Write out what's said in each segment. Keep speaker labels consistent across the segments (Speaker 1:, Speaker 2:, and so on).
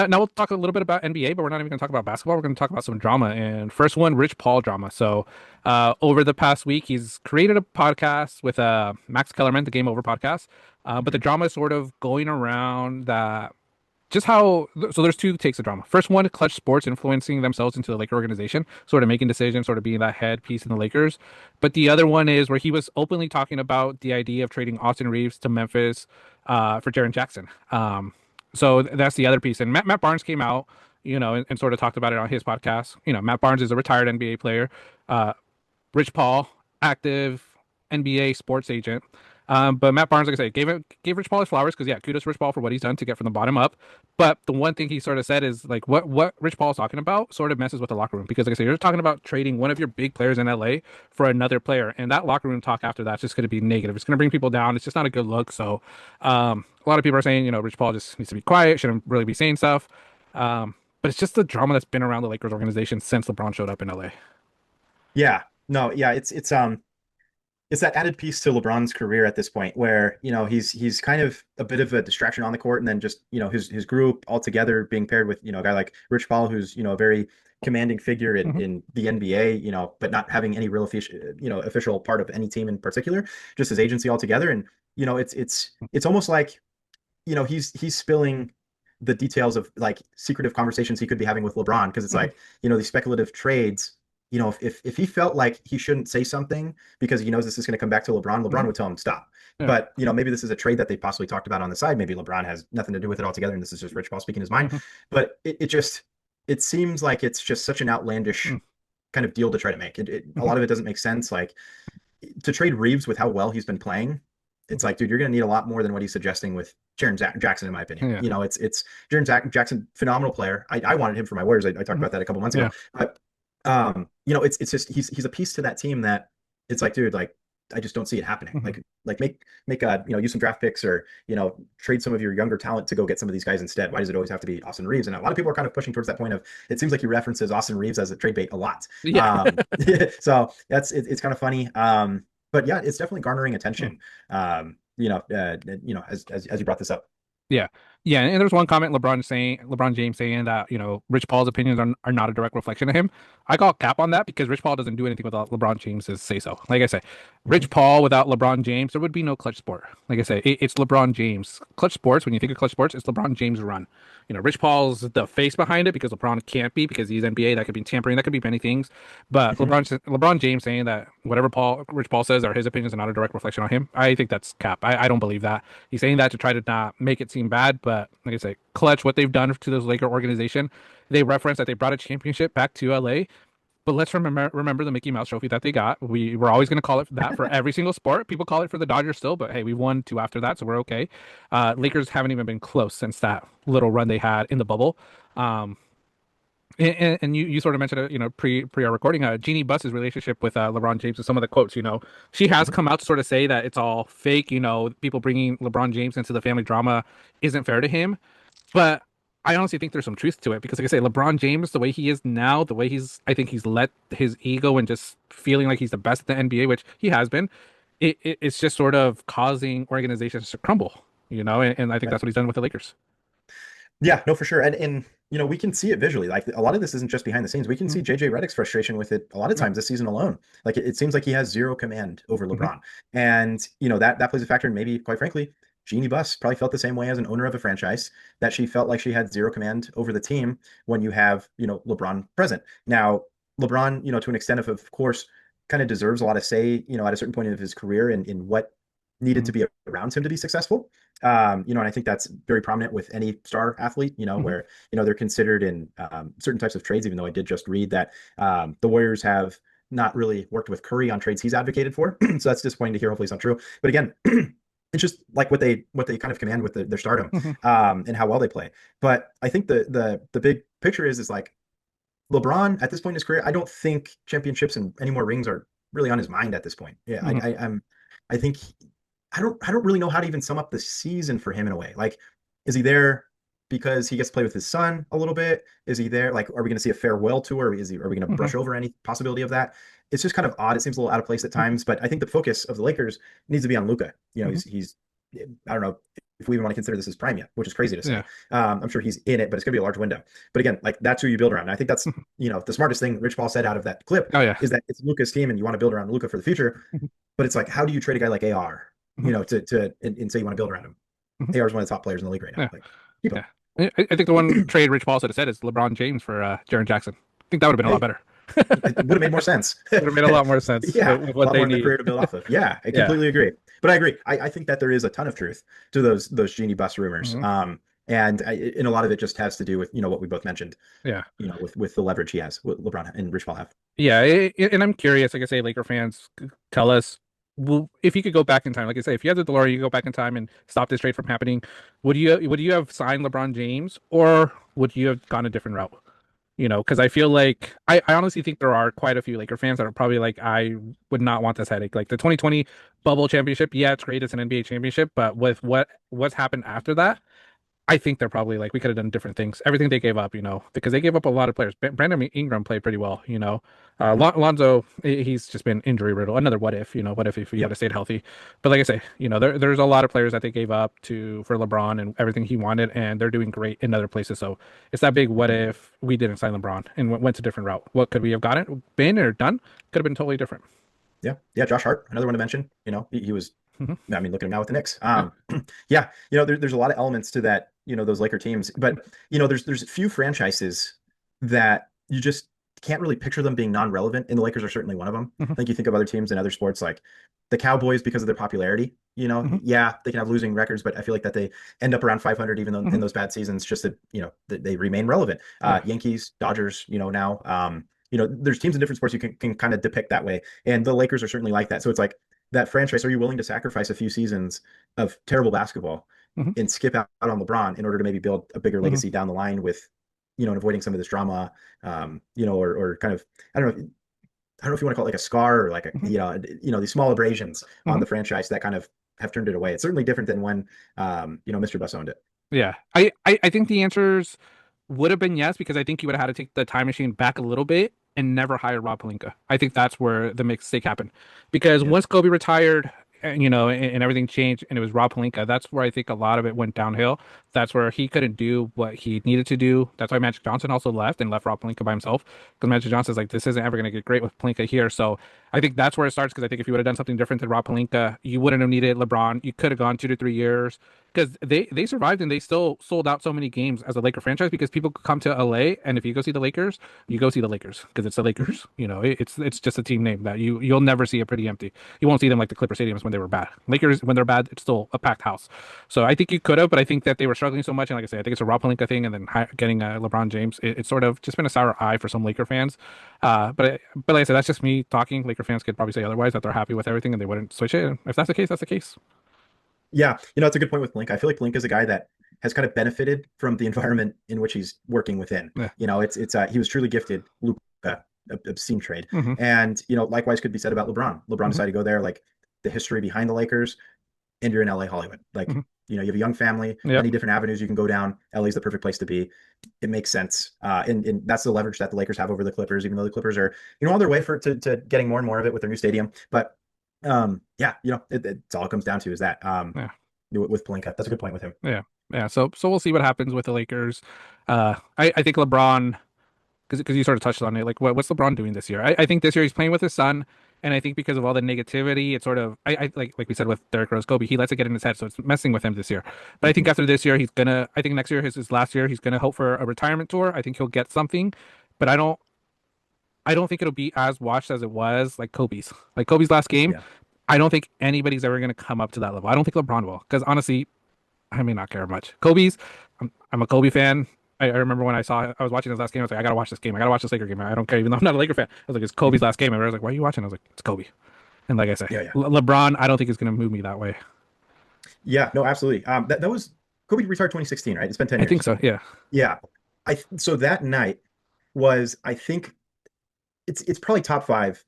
Speaker 1: now we'll talk a little bit about NBA, but we're not even going to talk about basketball. We're going to talk about some drama. And first one, Rich Paul drama. So, over the past week, he's created a podcast with Max Kellerman, the Game Over podcast. But the drama is sort of going around that just how so there's two takes of drama. First one, Clutch Sports influencing themselves into the Laker organization, sort of making decisions, sort of being that head piece in the Lakers. But the other one is where he was openly talking about the idea of trading Austin Reeves to Memphis for Jaren Jackson. So that's the other piece. And Matt Barnes came out, and sort of talked about it on his podcast. Matt Barnes is a retired NBA player. Uh, Rich Paul, active NBA sports agent. But Matt Barnes, like I said, gave Rich Paul his flowers because yeah, kudos to Rich Paul for what he's done to get from the bottom up. But the one thing he sort of said is like what Rich Paul's talking about sort of messes with the locker room because like I said, you're talking about trading one of your big players in LA for another player, and that locker room talk after that's just going to be negative. It's going to bring people down. It's just not a good look. So a lot of people are saying Rich Paul just needs to be quiet, shouldn't really be saying stuff. But it's just the drama that's been around the Lakers organization since LeBron showed up in LA.
Speaker 2: Yeah, no, yeah, it's that added piece to LeBron's career at this point where, he's kind of a bit of a distraction on the court and then just, his group altogether being paired with, a guy like Rich Paul, who's, a very commanding figure
Speaker 1: Hmm.
Speaker 2: in the NBA, but not having any real official part of any team in particular, just his agency altogether. And, it's almost like, he's spilling the details of like secretive conversations he could be having with LeBron because it's
Speaker 1: Hmm.
Speaker 2: like, these speculative trades. If he felt like he shouldn't say something because he knows this is going to come back to LeBron, LeBron
Speaker 1: Hmm.
Speaker 2: would tell him stop.
Speaker 1: Yeah.
Speaker 2: But maybe this is a trade that they possibly talked about on the side. Maybe LeBron has nothing to do with it altogether, and this is just Rich Paul speaking his mind.
Speaker 1: Hmm.
Speaker 2: But it seems like it's just such an outlandish kind of deal to try to make. A
Speaker 1: Hmm.
Speaker 2: lot of it doesn't make sense. Like to trade Reeves with how well he's been playing, it's like, dude, you're going to need a lot more than what he's suggesting with Jaren Jackson, in my opinion.
Speaker 1: Yeah.
Speaker 2: It's Jaren Jackson, phenomenal player. I wanted him for my Warriors. I talked
Speaker 1: Hmm.
Speaker 2: about that a couple months ago,
Speaker 1: Yeah.
Speaker 2: but it's just he's a piece to that team that it's like, dude, like I just don't see it happening.
Speaker 1: Hmm.
Speaker 2: Like make use some draft picks or trade some of your younger talent to go get some of these guys instead. Why does it always have to be Austin Reeves? And a lot of people are kind of pushing towards that point of it seems like he references Austin Reeves as a trade bait a lot.
Speaker 1: Yeah.
Speaker 2: So it's kind of funny. But yeah, it's definitely garnering attention. As you brought this up.
Speaker 1: Yeah. Yeah. And there's one comment LeBron James saying that, Rich Paul's opinions are not a direct reflection of him. I call cap on that because Rich Paul doesn't do anything without LeBron James's say so. Like I say,
Speaker 2: Mhm.
Speaker 1: Rich Paul without LeBron James, there would be no Clutch Sport. Like I say, it's LeBron James. Clutch Sports, when you think of Clutch Sports, it's LeBron James run. Rich Paul's the face behind it because LeBron can't be because he's NBA. That could be tampering. That could be many things. But
Speaker 2: Mhm.
Speaker 1: LeBron James saying that whatever Rich Paul says are his opinions are not a direct reflection on him. I think that's cap. I don't believe that. He's saying that to try to not make it seem bad, but like I say, Clutch, what they've done to this Laker organization, they reference that they brought a championship back to LA. But let's remember the Mickey Mouse Trophy that they got. We're always going to call it that for every single sport. People call it for the Dodgers still, but hey, we won two after that, so we're okay. Lakers haven't even been close since that little run they had in the bubble. Um, and you sort of mentioned it, pre our recording, Jeannie Buss's relationship with LeBron James and some of the quotes, she has
Speaker 2: Mhm.
Speaker 1: come out to sort of say that it's all fake, people bringing LeBron James into the family drama isn't fair to him. But I honestly think there's some truth to it because, like I say, LeBron James, the way he is now, the way I think he's let his ego and just feeling like he's the best at the NBA, which he has been, it's just sort of causing organizations to crumble, and I think
Speaker 2: Right.
Speaker 1: that's what he's done with the Lakers.
Speaker 2: Yeah, no, for sure. And we can see it visually. Like a lot of this isn't just behind the scenes. We can see JJ Redick's frustration with it a lot of
Speaker 1: Yeah.
Speaker 2: times this season alone. Like it seems like he has zero command over
Speaker 1: Hmm.
Speaker 2: LeBron. And that plays a factor in maybe, quite frankly, Jeannie Buss probably felt the same way as an owner of a franchise, that she felt like she had zero command over the team when you have, LeBron present. Now, LeBron, to an extent of course, kind of deserves a lot of say, at a certain point of his career in what needed
Speaker 1: Hmm.
Speaker 2: to be around him to be successful. And I think that's very prominent with any star athlete,
Speaker 1: Hmm.
Speaker 2: where, they're considered in certain types of trades, even though I did just read that the Warriors have not really worked with Curry on trades he's advocated for. So that's disappointing to hear. Hopefully it's not true. But again, it's just like what they kind of command with their stardom
Speaker 1: Hmm.
Speaker 2: and how well they play. But I think the big picture is like LeBron at this point in his career, I don't think championships and any more rings are really on his mind at this point. Yeah,
Speaker 1: Hmm.
Speaker 2: I think I don't really know how to even sum up the season for him in a way. Like, is he there because he gets to play with his son a little bit? Is he there? Like, are we going to see a farewell tour? Are we going to
Speaker 1: Hmm.
Speaker 2: brush over any possibility of that? It's just kind of odd. It seems a little out of place at
Speaker 1: Hmm.
Speaker 2: times, but I think the focus of the Lakers needs to be on Luka.
Speaker 1: Hmm.
Speaker 2: He's I don't know if we even want to consider this as prime yet, which is crazy to say.
Speaker 1: Yeah.
Speaker 2: I'm sure he's in it, but it's going to be a large window. But again, like that's who you build around. And I think that's, the smartest thing Rich Paul said out of that clip
Speaker 1: Oh yeah.
Speaker 2: is that it's Luka's team and you want to build around Luka for the future.
Speaker 1: Mhm.
Speaker 2: But it's like, how do you trade a guy like AR,
Speaker 1: Mhm.
Speaker 2: and say you want to build around him?
Speaker 1: Mhm.
Speaker 2: AR is one of the top players in the league right now.
Speaker 1: Yeah.
Speaker 2: Like, keep him.
Speaker 1: Yeah. I think the one trade Rich Paul should have said is LeBron James for Jaren Jackson. I think that would have been a lot
Speaker 2: Hey,
Speaker 1: better.
Speaker 2: it would have made more sense.
Speaker 1: Would have made a lot more sense
Speaker 2: Yeah,
Speaker 1: with
Speaker 2: a
Speaker 1: what
Speaker 2: lot
Speaker 1: they
Speaker 2: more in the
Speaker 1: need.
Speaker 2: career to build off of. Yeah, I
Speaker 1: Yeah.
Speaker 2: completely agree. But I agree. I think that there is a ton of truth to those Genie Bus rumors.
Speaker 1: Hmm.
Speaker 2: And a lot of it just has to do with what we both mentioned.
Speaker 1: Yeah.
Speaker 2: With the leverage he has, what LeBron and Rich Paul have.
Speaker 1: Yeah. And I'm curious, like I say, Laker fans, tell us, well, if you could go back in time, like I say, if you had the DeLorean, you could go back in time and stop this trade from happening. Would you have signed LeBron James, or would you have gone a different route? Because I feel like I honestly think there are quite a few Laker fans that are probably like, I would not want this headache. Like the 2020 bubble championship, yeah, it's great, it's an NBA championship, but with what's happened after that, I think they're probably like, we could have done different things. Everything they gave up, because they gave up a lot of players. Brandon Ingram played pretty well.
Speaker 2: Mhm.
Speaker 1: Lonzo, he's just been injury riddled. Another what if he would
Speaker 2: Yep.
Speaker 1: have stayed healthy. But like I say, there's a lot of players that they gave up to for LeBron and everything he wanted, and they're doing great in other places. So it's that big what if we didn't sign LeBron and went a different route. What could we have been or done? Could have been totally different.
Speaker 2: Yeah. Yeah. Josh Hart, another one to mention. He was.
Speaker 1: Hmm.
Speaker 2: I mean, look at him now with the Knicks.
Speaker 1: Yeah.
Speaker 2: Yeah. There's a lot of elements to that. Those Laker teams, but there's few franchises that you just can't really picture them being non-relevant, and the Lakers are certainly one of them.
Speaker 1: Hmm.
Speaker 2: I think you think of other teams in other sports like the Cowboys because of their popularity.
Speaker 1: Hmm.
Speaker 2: Yeah, they can have losing records, but I feel like that they end up around 500 even though in
Speaker 1: Hmm.
Speaker 2: those bad seasons, just that they remain relevant.
Speaker 1: Yeah.
Speaker 2: Yankees, Dodgers, now. There's teams in different sports you can kind of depict that way, and the Lakers are certainly like that. So it's like that franchise. Are you willing to sacrifice a few seasons of terrible basketball
Speaker 1: Hmm.
Speaker 2: and skip out on LeBron in order to maybe build a bigger
Speaker 1: Hmm.
Speaker 2: legacy down the line with, and avoiding some of this drama, or kind of, I don't know, I don't know if you want to call it like a scar or like a,
Speaker 1: Hmm.
Speaker 2: these small abrasions on
Speaker 1: Hmm.
Speaker 2: the franchise that kind of have turned it away. It's certainly different than when, Mr. Buss owned it.
Speaker 1: Yeah. I think the answers would have been yes, because I think you would have had to take the time machine back a little bit and never hire Rob Pelinka. I think that's where the mistake happened. Because
Speaker 2: Yeah.
Speaker 1: once Kobe retired, and everything changed, and it was Rob Pelinka, that's where I think a lot of it went downhill. That's where he couldn't do what he needed to do. That's why Magic Johnson also left and left Rob Pelinka by himself. Because Magic Johnson's like, this isn't ever going to get great with Pelinka here. So I think that's where it starts. Because I think if you would have done something different than Rob Pelinka, you wouldn't have needed LeBron. You could have gone 2 to 3 years, because they survived and they still sold out so many games as a Laker franchise, because people could come to LA, and if you go see the Lakers, you go see the Lakers because it's the
Speaker 2: Mhm.
Speaker 1: Lakers. It's just a team name that you'll never see it pretty empty. You won't see them like the Clipper stadiums when they were bad. Lakers, when they're bad, it's still a packed house. So I think you could have, but I think that they were struggling so much, and like I said, I think it's a Rob Pelinka thing, and then getting LeBron James. It's sort of just been a sour eye for some Laker fans. But like I said, that's just me talking. Laker fans could probably say otherwise, that they're happy with everything and they wouldn't switch it. And if that's the case, that's the case.
Speaker 2: Yeah, it's a good point with Blink. I feel like Blink is a guy that has kind of benefited from the environment in which he's working within.
Speaker 1: Yeah.
Speaker 2: It's he was truly gifted. Luka, obscene trade,
Speaker 1: Hmm.
Speaker 2: and likewise could be said about LeBron. LeBron
Speaker 1: Hmm.
Speaker 2: decided to go there, like the history behind the Lakers, and you're in LA, Hollywood. Like,
Speaker 1: Hmm.
Speaker 2: you have a young family,
Speaker 1: Yep.
Speaker 2: many different avenues you can go down. LA's the perfect place to be. It makes sense. And that's the leverage that the Lakers have over the Clippers, even though the Clippers are, on their way to getting more and more of it with their new stadium. But yeah, it's all it comes down to is that
Speaker 1: Yeah.
Speaker 2: with Pelinka. That's a good point with him.
Speaker 1: Yeah. Yeah. So we'll see what happens with the Lakers. I think LeBron, because you sort of touched on it, like what's LeBron doing this year? I think this year he's playing with his son, and I think because of all the negativity, it's sort of, I like we said with Derrick Rose, Kobe, he lets it get in his head, so it's messing with him this year. But I think
Speaker 2: Mhm.
Speaker 1: after this year, I think next year is his last year. He's gonna hope for a retirement tour. I think he'll get something, but I don't think it'll be as watched as it was like Kobe's. Like Kobe's last game,
Speaker 2: Yeah.
Speaker 1: I don't think anybody's ever gonna come up to that level. I don't think LeBron will, because honestly, I may not care much. I'm a Kobe fan. I remember when I was watching his last game. I was like, I gotta watch this game. I gotta watch this Laker game. I don't care, even though I'm not a Laker fan. I was like, it's Kobe's
Speaker 2: Mhm.
Speaker 1: last game. And I was like, why are you watching? I was like, it's Kobe. And like I say,
Speaker 2: Yeah, yeah.
Speaker 1: LeBron, I don't think is gonna move me that way.
Speaker 2: Yeah, no, absolutely. That was Kobe retired 2016, right? It's been 10
Speaker 1: I think
Speaker 2: years.
Speaker 1: so. Yeah.
Speaker 2: Yeah. So that night was, I think, it's probably top five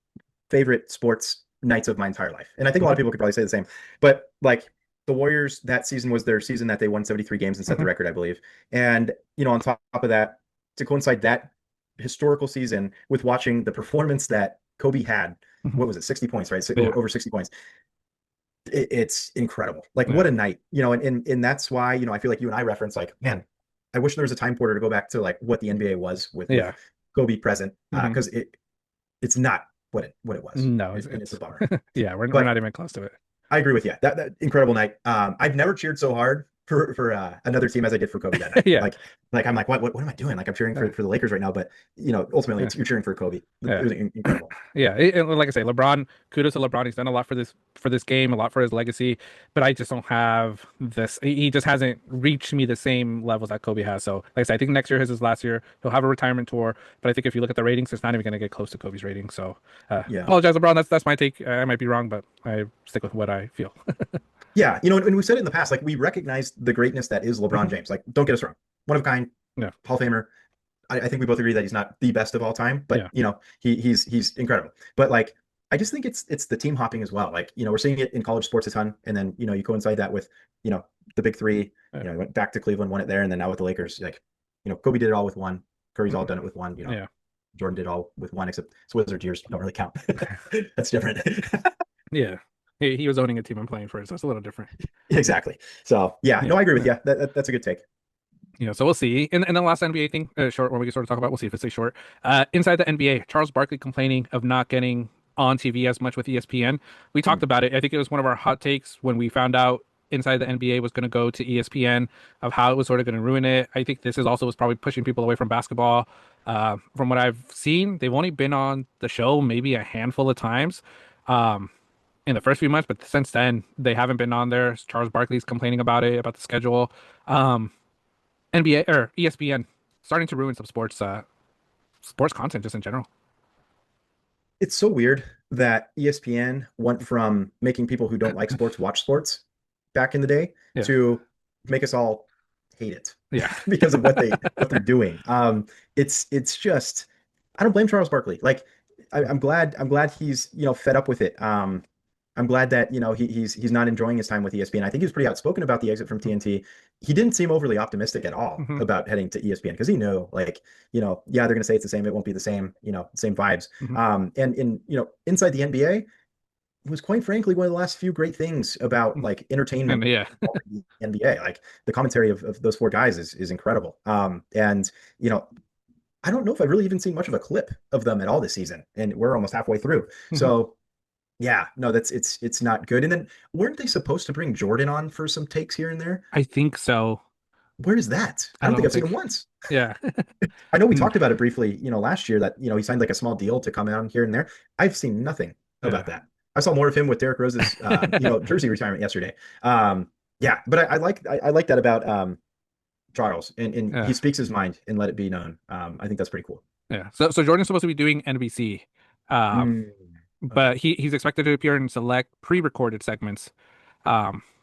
Speaker 2: favorite sports nights of my entire life. And I think a lot
Speaker 1: Hmm.
Speaker 2: of people could probably say the same. But like the Warriors, that season was their season that they won 73 games and set the
Speaker 1: Hmm.
Speaker 2: record, I believe. And, on top of that, to coincide that historical season with watching the performance that Kobe had,
Speaker 1: Hmm.
Speaker 2: what was it, 60 points, right?
Speaker 1: Yeah.
Speaker 2: Over 60 points. it's incredible. Like
Speaker 1: Yeah.
Speaker 2: what a night, and that's why, I feel like you and I reference like, man, I wish there was a time porter to go back to like what the NBA was with
Speaker 1: Yeah.
Speaker 2: Kobe present,
Speaker 1: Hmm.
Speaker 2: because it's not what it was,
Speaker 1: No,
Speaker 2: and it's a
Speaker 1: it's
Speaker 2: bummer.
Speaker 1: yeah, we're not
Speaker 2: But
Speaker 1: even close to it.
Speaker 2: I agree with you. That incredible night. I've never cheered so hard for another team as I did for Kobe that night.
Speaker 1: Yeah.
Speaker 2: Like I'm like, what am I doing? Like I'm cheering
Speaker 1: Yeah.
Speaker 2: for the Lakers right now, but ultimately
Speaker 1: Yeah.
Speaker 2: it's you're cheering for Kobe. It
Speaker 1: Yeah.
Speaker 2: was incredible.
Speaker 1: Yeah, and like I say, LeBron, kudos to LeBron. He's done a lot for this game, a lot for his legacy, but I just don't have this. He just hasn't reached me the same levels that Kobe has. So, like I said, I think next year is his last year. He'll have a retirement tour, but I think if you look at the ratings, it's not even going to get close to Kobe's ratings. So,
Speaker 2: Yeah.
Speaker 1: apologize, LeBron. That's my take. I might be wrong, but I stick with what I feel.
Speaker 2: Yeah, and we've said it in the past, like we recognize the greatness that is LeBron
Speaker 1: Mhm.
Speaker 2: James. Like, don't get us wrong, one of a kind,
Speaker 1: Yeah,
Speaker 2: Hall of Famer. I think we both agree that he's not the best of all time, but
Speaker 1: yeah,
Speaker 2: he's incredible. But like, I just think it's the team hopping as well. Like, we're seeing it in college sports a ton, and then you coincide that with you know the big three.
Speaker 1: yeah,
Speaker 2: Went back to Cleveland, won it there, and then now with the Lakers. Like, Kobe did it all with one. Curry's all
Speaker 1: mhm,
Speaker 2: done it with one.
Speaker 1: yeah,
Speaker 2: Jordan did all with one, except it's Wizards years don't really count. That's different.
Speaker 1: yeah. He was owning a team and playing for it, so it's a little different.
Speaker 2: Exactly. So yeah, no,
Speaker 1: Yeah,
Speaker 2: I agree with
Speaker 1: yeah.
Speaker 2: you. That's a good take.
Speaker 1: So we'll see. And the last NBA thing, short one we can sort of talk about. We'll see if it stays short. Inside the NBA, Charles Barkley complaining of not getting on TV as much with ESPN. We talked
Speaker 2: Mm.
Speaker 1: about it. I think it was one of our hot takes when we found out Inside the NBA was going to go to ESPN, of how it was sort of going to ruin it. I think this is also was probably pushing people away from basketball. From what I've seen, they've only been on the show maybe a handful of times. Um, in the first few months, but since then they haven't been on there. Charles Barkley's complaining about it, about the schedule. Um, NBA or ESPN starting to ruin some sports content just in general.
Speaker 2: It's so weird that ESPN went from making people who don't like sports watch sports back in the day
Speaker 1: Yeah,
Speaker 2: to make us all hate it
Speaker 1: yeah,
Speaker 2: because of what they're doing. It's just, I don't blame Charles Barkley. Like, I'm glad he's fed up with it. I'm glad that he's not enjoying his time with ESPN. I think he was pretty outspoken about the exit from TNT. He didn't seem overly optimistic at all
Speaker 1: hmm
Speaker 2: about heading to ESPN because he knew, like, yeah, they're going to say it's the same. It won't be the same, same vibes.
Speaker 1: hmm
Speaker 2: And in inside the NBA, it was quite frankly one of the last few great things about like
Speaker 1: and
Speaker 2: entertainment
Speaker 1: yeah,
Speaker 2: involving the NBA. Like the commentary of those four guys is incredible. And you know, I don't know if I've really even seen much of a clip of them at all this season, and we're almost halfway through.
Speaker 1: hmm
Speaker 2: So yeah, no, it's not good. And then weren't they supposed to bring Jordan on for some takes here and there?
Speaker 1: I think so.
Speaker 2: Where is that? I
Speaker 1: I
Speaker 2: don't think
Speaker 1: don't
Speaker 2: I've seen him
Speaker 1: think,
Speaker 2: once.
Speaker 1: yeah,
Speaker 2: I know we
Speaker 1: Mm,
Speaker 2: talked about it briefly, last year that, he signed like a small deal to come on here and there. I've seen nothing about
Speaker 1: yeah,
Speaker 2: that. I saw more of him with Derrick Rose's, jersey retirement yesterday. Yeah, but I like that about Charles, and he
Speaker 1: yeah,
Speaker 2: speaks his mind and let it be known. I think that's pretty cool.
Speaker 1: yeah. So Jordan's supposed to be doing NBC, um,
Speaker 2: Mm, okay.
Speaker 1: but he's expected to appear in select pre-recorded segments.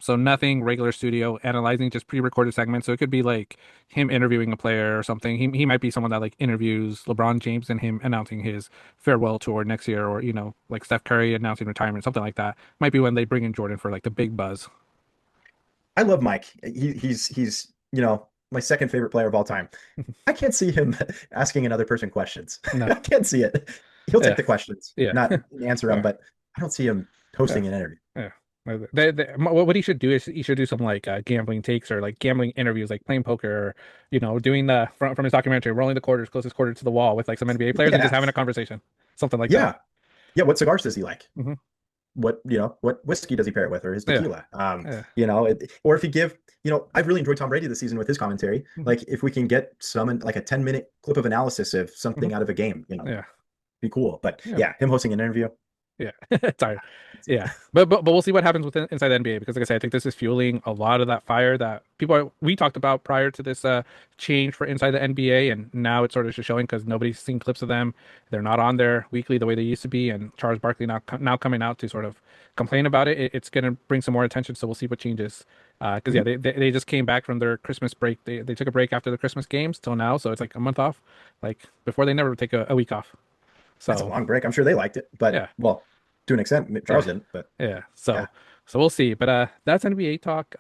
Speaker 1: So nothing regular studio analyzing, just pre-recorded segments. So it could be like him interviewing a player or something. He might be someone that like interviews LeBron James and him announcing his farewell tour next year, or like Steph Curry announcing retirement, something like that. Might be when they bring in Jordan for like the big buzz.
Speaker 2: I love Mike. He's my second favorite player of all time. I can't see him asking another person questions.
Speaker 1: No,
Speaker 2: I can't see it. He'll take
Speaker 1: yeah,
Speaker 2: the questions,
Speaker 1: yeah,
Speaker 2: not answer them,
Speaker 1: yeah,
Speaker 2: but I don't see him
Speaker 1: yeah,
Speaker 2: hosting an interview.
Speaker 1: yeah. What he should do is he should do some like gambling takes or like gambling interviews, like playing poker, or doing the from his documentary, rolling the quarters, closest quarter to the wall with like some NBA players and just
Speaker 2: Yeah.
Speaker 1: having a conversation, something like that.
Speaker 2: Yeah. Yeah. What cigars does he like?
Speaker 1: Hmm.
Speaker 2: What whiskey does he pair it with, or his
Speaker 1: Yeah,
Speaker 2: tequila?
Speaker 1: yeah.
Speaker 2: Or if he give, I've really enjoyed Tom Brady this season with his commentary.
Speaker 1: Hmm.
Speaker 2: Like if we can get like a 10-minute clip of analysis of
Speaker 1: Hmm.
Speaker 2: something out of a game,
Speaker 1: Yeah,
Speaker 2: be cool. But
Speaker 1: yeah.
Speaker 2: yeah, him hosting an interview.
Speaker 1: Yeah, tired. Yeah, but we'll see what happens with inside the NBA, because like I said, I think this is fueling a lot of that fire that we talked about prior to this change for inside the NBA, and now it's sort of just showing because nobody's seen clips of them. They're not on there weekly the way they used to be, and Charles Barkley now coming out to sort of complain about it. It's going to bring some more attention, so we'll see what changes. Because yeah,
Speaker 2: Mhm.
Speaker 1: they just came back from their Christmas break. They took a break after the Christmas games till now, so it's like a month off. Like before, they never take a week off.
Speaker 2: That's a
Speaker 1: So
Speaker 2: long break. I'm sure they liked it, but
Speaker 1: yeah.
Speaker 2: well, to an extent,
Speaker 1: Yeah.
Speaker 2: Charles didn't. But
Speaker 1: Yeah.
Speaker 2: yeah.
Speaker 1: So we'll see. But that's NBA talk.